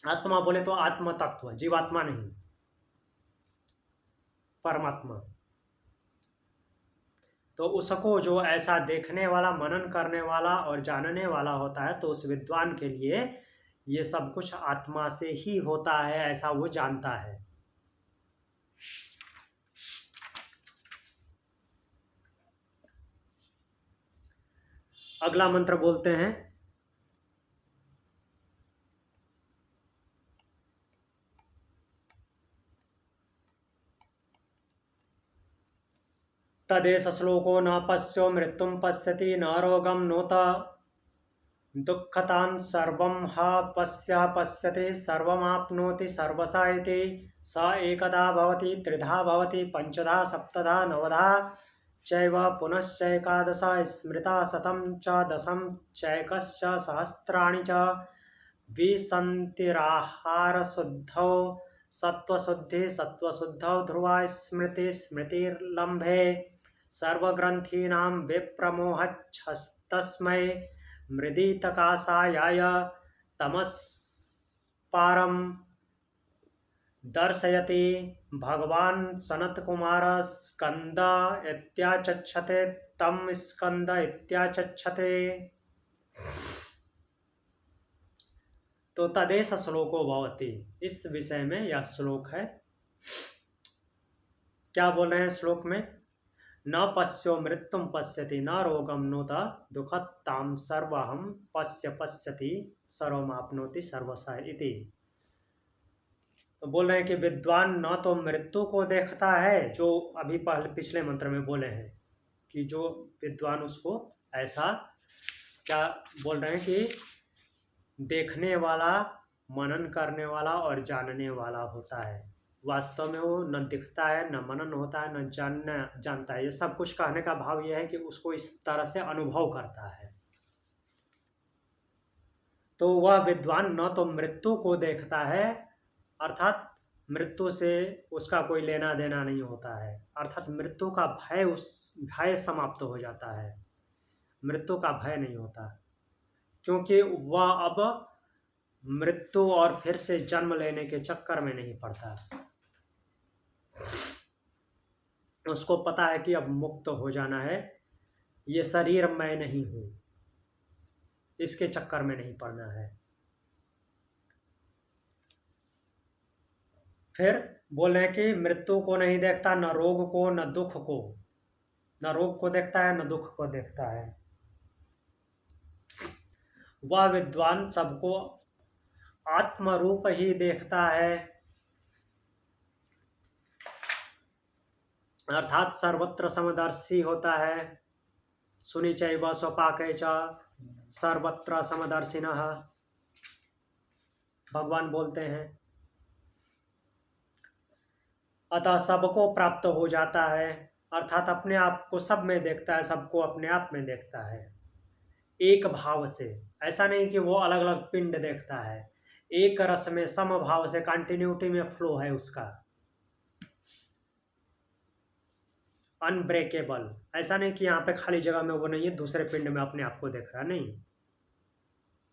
आत्मा बोले तो आत्म तत्व, जीवात्मा नहीं, परमात्मा। तो उसको जो ऐसा देखने वाला, मनन करने वाला और जानने वाला होता है, तो उस विद्वान के लिए ये सब कुछ आत्मा से ही होता है, ऐसा वो जानता है। अगला मंत्र बोलते हैं। तदेश श्लोको न पश्यो मृत्युम पश्यति न रोगम नोत दुःखतान् सर्वं ह पश्यति सर्वमाप्नोति सर्वसा इति। स एकदा भवति, त्रिधा भवति, पंचधा, सप्तधा, नवधा चैव पुनश्चैकादश स्मृता, शतं च दशं चैकश्च सहस्राणि च विसन्तिराहारशुद्धौ सत्त्वशुद्धि सत्त्वशुद्धौ ध्रुवा स्मृति स्मृतिर्लम्भे सर्वग्रन्थीनां विप्रमोहच्छस्तस्मै मृदितकाशायाय तमस्पारं दर्शयति। भगवान् सनत्कुमार स्कंद इत्याचक्षते तं स्कंद इत्याचक्षते। तो तदेश श्लोको भवति, इस विषय में यह श्लोक है। क्या बोल रहे हैं श्लोक में? न पश्यो मृत्युम पश्यति न रोगम नोत दुःखतां सर्वहं पश्यति सर्वमाप्नोति सर्वशः इति। तो बोल रहे हैं कि विद्वान न तो मृत्यु को देखता है, जो अभी पहले पिछले मंत्र में बोले हैं कि जो विद्वान उसको ऐसा क्या बोल रहे हैं कि देखने वाला, मनन करने वाला और जानने वाला होता है। वास्तव में वो न दिखता है, न मनन होता है, न जानता है। ये सब कुछ कहने का भाव यह है कि उसको इस तरह से अनुभव करता है। तो वह विद्वान न तो मृत्यु को देखता है, अर्थात मृत्यु से उसका कोई लेना देना नहीं होता है, अर्थात मृत्यु का भय भय समाप्त हो जाता है, मृत्यु का भय नहीं होता, क्योंकि वह अब मृत्यु और फिर से जन्म लेने के चक्कर में नहीं पड़ता। उसको पता है कि अब मुक्त हो जाना है, ये शरीर मैं नहीं हूँ, इसके चक्कर में नहीं पड़ना है। फिर बोले कि मृत्यु को नहीं देखता, न रोग को न दुख को, न रोग को देखता है न दुख को देखता है। वह विद्वान सबको आत्म रूप ही देखता है, अर्थात सर्वत्र समदर्शी होता है। सुनी चैव स्वपाके च सर्वत्र समदर्शिनः, भगवान बोलते हैं। अतः सबको प्राप्त हो जाता है, अर्थात अपने आप को सब में देखता है, सबको अपने आप में देखता है एक भाव से। ऐसा नहीं कि वो अलग अलग पिंड देखता है, एक रस में सम भाव से, कंटिन्यूटी में फ्लो है उसका, अनब्रेकेबल। ऐसा नहीं कि यहाँ पे खाली जगह में वो नहीं है, दूसरे पिंड में अपने आप को देख रहा, नहीं,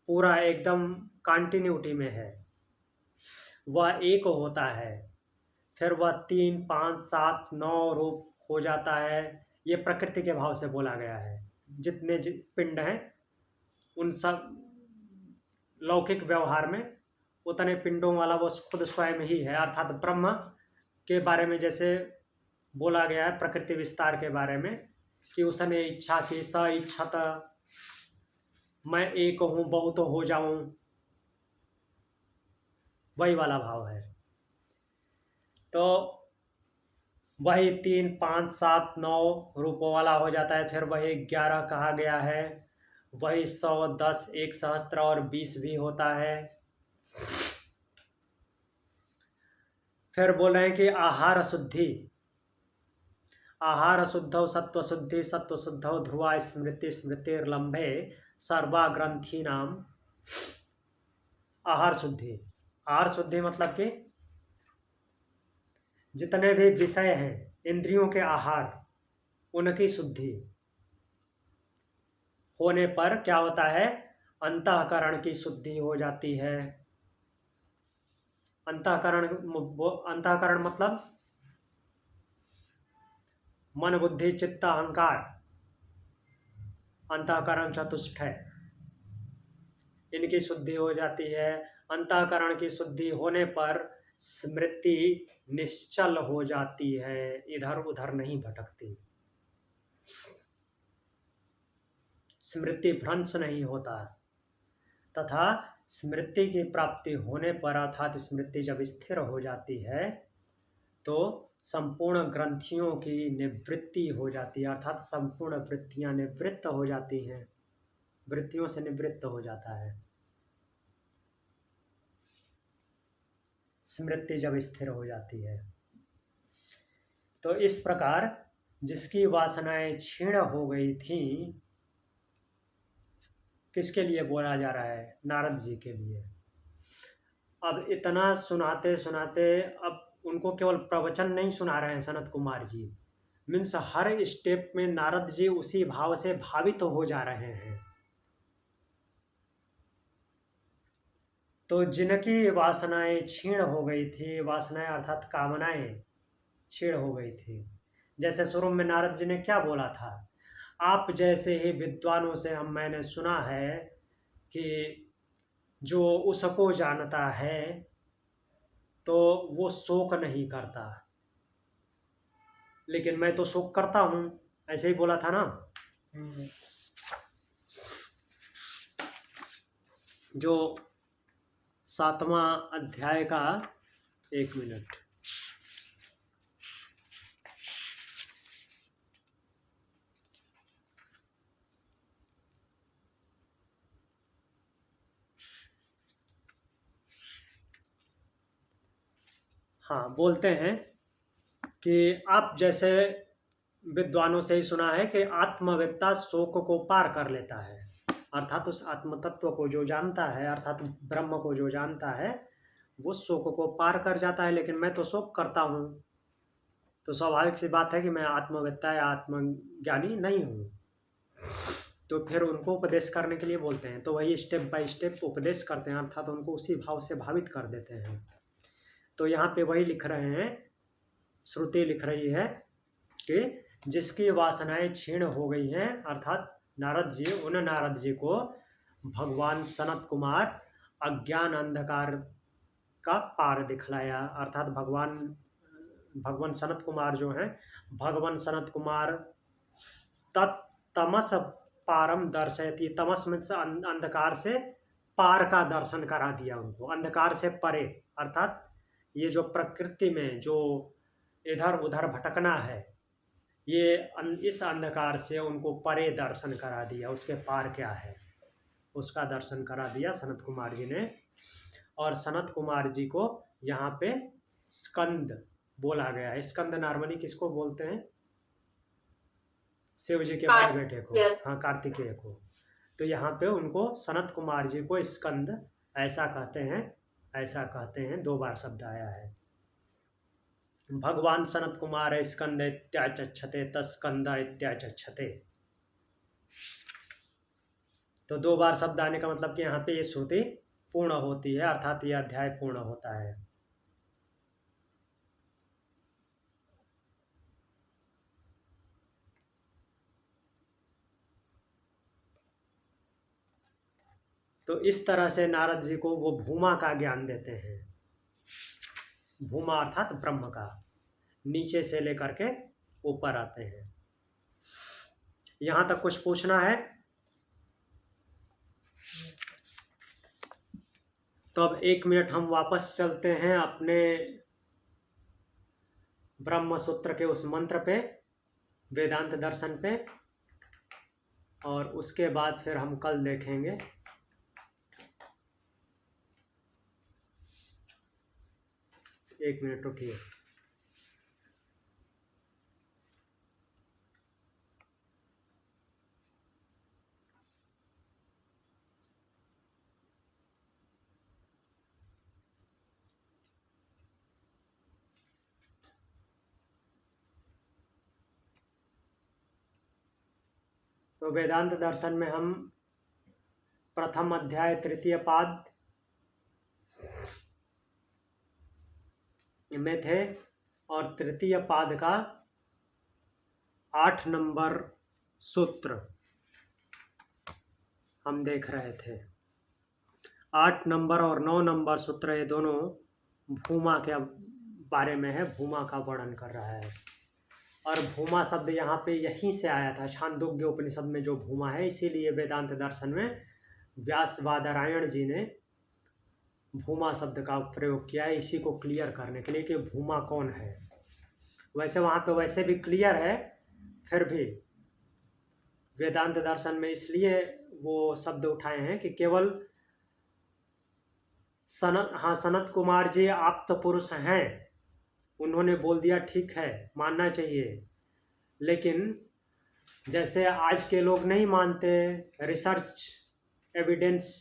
पूरा एकदम कंटिन्यूटी में है, वह एक होता है। फिर वह 3, 5, 7, 9 रूप हो जाता है। ये प्रकृति के भाव से बोला गया है। जितने पिंड हैं उन सब लौकिक व्यवहार में उतने पिंडों वाला वो खुद स्वयं ही है, अर्थात ब्रह्म के बारे में जैसे बोला गया है प्रकृति विस्तार के बारे में कि उसने इच्छा की, स इच्छत, मैं एक हूँ बहुत हो जाऊं, वही वाला भाव है। तो वही 3, 5, 7, 9 रूपों वाला हो जाता है। फिर वही 11 कहा गया है, वही 100, 10, 1 सहस्त्र और 20 भी होता है। फिर बोल रहे हैं कि आहार शुद्धि, आहार शुद्धौ सत्व शुद्धि, सत्व शुद्धौ ध्रुवा स्मृति, स्मृतिर्लंभे सर्वा ग्रंथि नाम। आहार शुद्धि, आहार शुद्धि मतलब कि जितने भी विषय हैं इंद्रियों के आहार, उनकी शुद्धि होने पर क्या होता है, अंतःकरण की शुद्धि हो जाती है। अंतःकरण मतलब मन बुद्धि चित्त अहंकार, अंतःकरण चतुष्ट है, इनकी शुद्धि हो जाती है। अंतःकरण की शुद्धि होने पर स्मृति निश्चल हो जाती है, इधर उधर नहीं भटकती, स्मृति भ्रंश नहीं होता। तथा स्मृति की प्राप्ति होने पर, अर्थात स्मृति जब स्थिर हो जाती है तो संपूर्ण ग्रंथियों की निवृत्ति हो जाती है, अर्थात संपूर्ण वृत्तियां निवृत्त हो जाती हैं, वृत्तियों से निवृत्त हो जाता है स्मृति जब स्थिर हो जाती है। तो इस प्रकार जिसकी वासनाएं क्षीण हो गई थी, किसके लिए बोला जा रहा है, नारद जी के लिए। अब इतना सुनाते सुनाते अब उनको केवल प्रवचन नहीं सुना रहे हैं सनत कुमार जी, मीन्स हर स्टेप में नारद जी उसी भाव से भावित हो जा रहे हैं। तो जिनकी वासनाएं क्षीण हो गई थी, वासनाएं अर्थात कामनाएं क्षीण हो गई थी, जैसे शुरू में नारद जी ने क्या बोला था, आप जैसे ही विद्वानों से मैंने सुना है कि जो उसको जानता है तो वो शोक नहीं करता, लेकिन मैं तो शोक करता हूँ, ऐसे ही बोला था ना। जो 7वां अध्याय का, 1 मिनट, हाँ, बोलते हैं कि आप जैसे विद्वानों से ही सुना है कि आत्मवेत्ता शोक को पार कर लेता है, अर्थात उस आत्म तत्व को जो जानता है, अर्थात ब्रह्म को जो जानता है, वो शोक को पार कर जाता है, लेकिन मैं तो शोक करता हूँ। तो स्वाभाविक सी बात है कि मैं आत्मवेत्ता या आत्मज्ञानी नहीं हूँ। तो फिर उनको उपदेश करने के लिए बोलते हैं, तो वही स्टेप बाय स्टेप उपदेश करते हैं, अर्थात उनको उसी भाव से भावित कर देते हैं। तो यहाँ पे वही लिख रहे हैं, श्रुति लिख रही है कि जिसकी वासनाएं क्षीण हो गई हैं, अर्थात नारद जी, उन नारद जी को भगवान सनत कुमार अज्ञान अंधकार का पार दिखलाया। अर्थात भगवान सनत कुमार जो हैं, भगवान सनत कुमार तमस पारम दर्शयति, तमस में से अंधकार से पार का दर्शन करा दिया उनको, अंधकार से परे। अर्थात ये जो प्रकृति में जो इधर उधर भटकना है, ये इस अंधकार से उनको परे दर्शन करा दिया, उसके पार क्या है उसका दर्शन करा दिया सनत कुमार जी ने। और सनत कुमार जी को यहाँ पे स्कंद बोला गया है। स्कंद नॉर्मली किसको बोलते हैं? शिव जी के बड़े बेटे को, हाँ, कार्तिकेय को। तो यहाँ पे उनको सनत कुमार जी को स्कंद ऐसा कहते हैं, ऐसा कहते हैं, 2 बार शब्द आया है। भगवान सनत कुमार स्कंद इत्याचक्षते तस्कंद इत्याचक्षते। तो 2 बार शब्द आने का मतलब कि यहाँ पे ये श्रुति पूर्ण होती है, अर्थात ये अध्याय पूर्ण होता है। तो इस तरह से नारद जी को वो भूमा का ज्ञान देते हैं। भूमा अर्थात ब्रह्म का, नीचे से लेकर के ऊपर आते हैं। यहाँ तक कुछ पूछना है? तो अब 1 मिनट हम वापस चलते हैं अपने ब्रह्म सूत्र के उस मंत्र पे, वेदांत दर्शन पे, और उसके बाद फिर हम कल देखेंगे। एक मिनट रुकिए। तो वेदांत दर्शन में हम प्रथम अध्याय 3य पाद में थे, और 3य पाद का 8 नंबर सूत्र हम देख रहे थे। 8 नंबर और 9 नंबर सूत्र, ये दोनों भूमा के बारे में है, भूमा का वर्णन कर रहा है। और भूमा शब्द यहाँ पे यहीं से आया था, छांदोग्य उपनिषद में जो भूमा है, इसीलिए वेदांत दर्शन में व्यास बादरायण जी ने भूमा शब्द का प्रयोग किया है, इसी को क्लियर करने के लिए कि भूमा कौन है। वैसे वहाँ पे वैसे भी क्लियर है, फिर भी वेदांत दर्शन में इसलिए वो शब्द उठाए हैं कि केवल सनत कुमार जी आप्त पुरुष हैं, उन्होंने बोल दिया, ठीक है, मानना चाहिए। लेकिन जैसे आज के लोग नहीं मानते, रिसर्च एविडेंस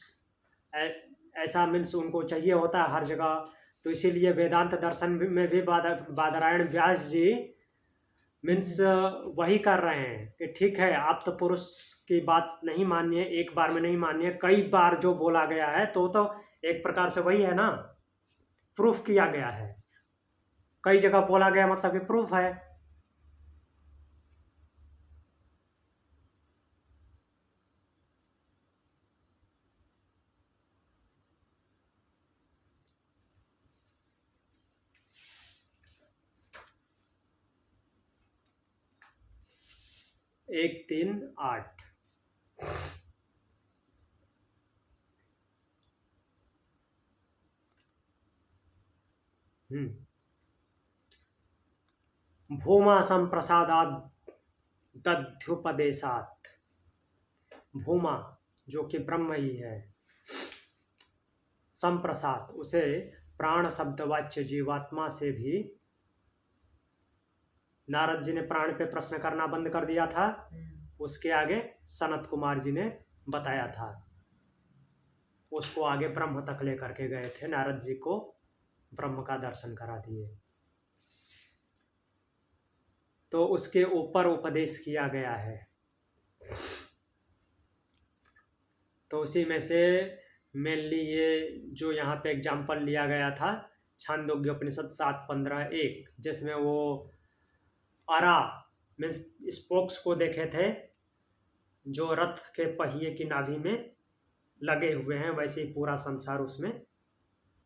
ऐसा मीन्स उनको चाहिए होता है हर जगह, तो इसीलिए वेदांत दर्शन में भी बादरायण व्यास जी मीन्स वही कर रहे हैं कि ठीक है, आप तो पुरुष की बात नहीं मानिए, एक बार में नहीं मानिए, कई बार जो बोला गया है तो एक प्रकार से वही है ना, प्रूफ किया गया है, कई जगह बोला गया मतलब कि प्रूफ है। एक 3 8 भूमा संप्रसादाद दध्युपदेशात। भूमा जो कि ब्रह्म ही है, संप्रसाद उसे प्राण शब्दवाच्य जीवात्मा से भी, नारद जी ने प्राण पे प्रश्न करना बंद कर दिया था, उसके आगे सनत कुमार जी ने बताया था, उसको आगे ब्रह्म तक लेकर के गए थे नारद जी को, ब्रह्म का दर्शन करा दिए। तो उसके ऊपर उपदेश किया गया है। तो उसी में से मेनली ये जो यहाँ पे एग्जाम्पल लिया गया था छांदोग्य उपनिषद 7:15-1, जिसमें वो अरा मीन्स स्पोक्स को देखे थे जो रथ के पहिए की नाभि में लगे हुए हैं, वैसे ही पूरा संसार उसमें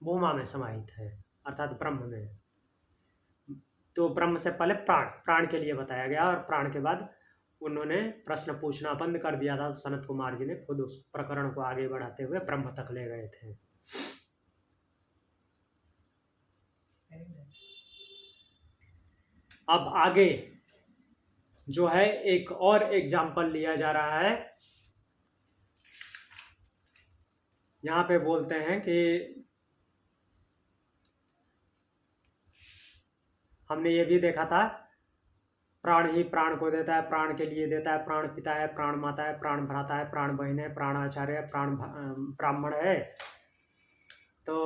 भूमा में समाहित है, अर्थात ब्रह्म में। तो ब्रह्म से पहले प्राण के लिए बताया गया, और प्राण के बाद उन्होंने प्रश्न पूछना बंद कर दिया था। सनत कुमार जी ने खुद उस प्रकरण को आगे बढ़ाते हुए ब्रह्म तक ले गए थे। अब आगे जो है एक और एग्जाम्पल लिया जा रहा है। यहाँ पे बोलते हैं कि हमने ये भी देखा था, प्राण ही प्राण को देता है, प्राण के लिए देता है, प्राण पिता है, प्राण माता है, प्राण भ्राता है, प्राण बहन है, प्राण आचार्य है, प्राण ब्राह्मण है। तो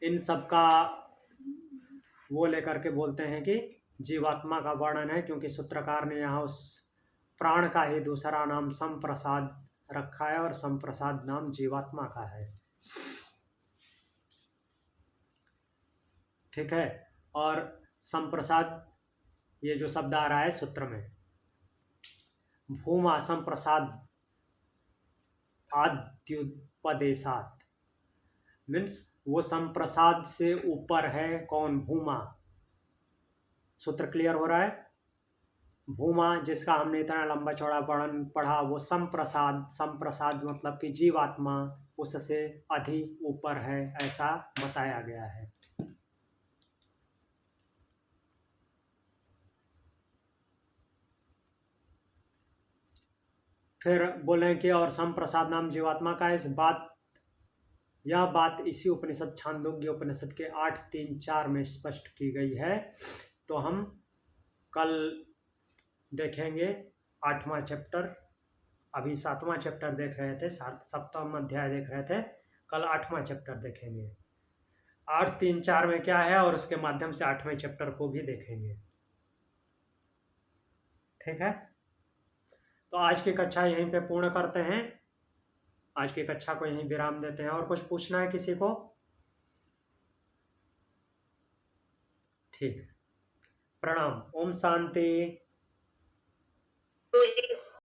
इन सब का वो लेकर के बोलते हैं कि जीवात्मा का वर्णन है, क्योंकि सूत्रकार ने यहाँ उस प्राण का ही दूसरा नाम संप्रसाद रखा है, और संप्रसाद नाम जीवात्मा का है। ठीक है। और संप्रसाद ये जो शब्द आ रहा है सूत्र में, भूमा संप्रसाद आद्युपदेशात, मीन्स वो संप्रसाद से ऊपर है। कौन? भूमा। सूत्र क्लियर हो रहा है? भूमा जिसका हमने इतना लंबा चौड़ा पढ़ा, वो संप्रसाद, संप्रसाद मतलब कि जीवात्मा उससे अधिक ऊपर है, ऐसा बताया गया है। फिर बोले कि और संप्रसाद नाम जीवात्मा का, यह बात इसी उपनिषद छांदोग्य उपनिषद के 8:3-4 में स्पष्ट की गई है। तो हम कल देखेंगे 8वां चैप्टर। अभी 7वां चैप्टर देख रहे थे, 7वां अध्याय देख रहे थे, कल 8वां चैप्टर देखेंगे। 8:3-4 में क्या है, और उसके माध्यम से 8वें चैप्टर को भी देखेंगे। ठीक है। तो आज की कक्षा यहीं पे पूर्ण करते हैं। आज की कक्षा को यहीं विराम देते हैं। और कुछ पूछना है किसी को? ठीक। प्रणाम। ओम शांति। तो ये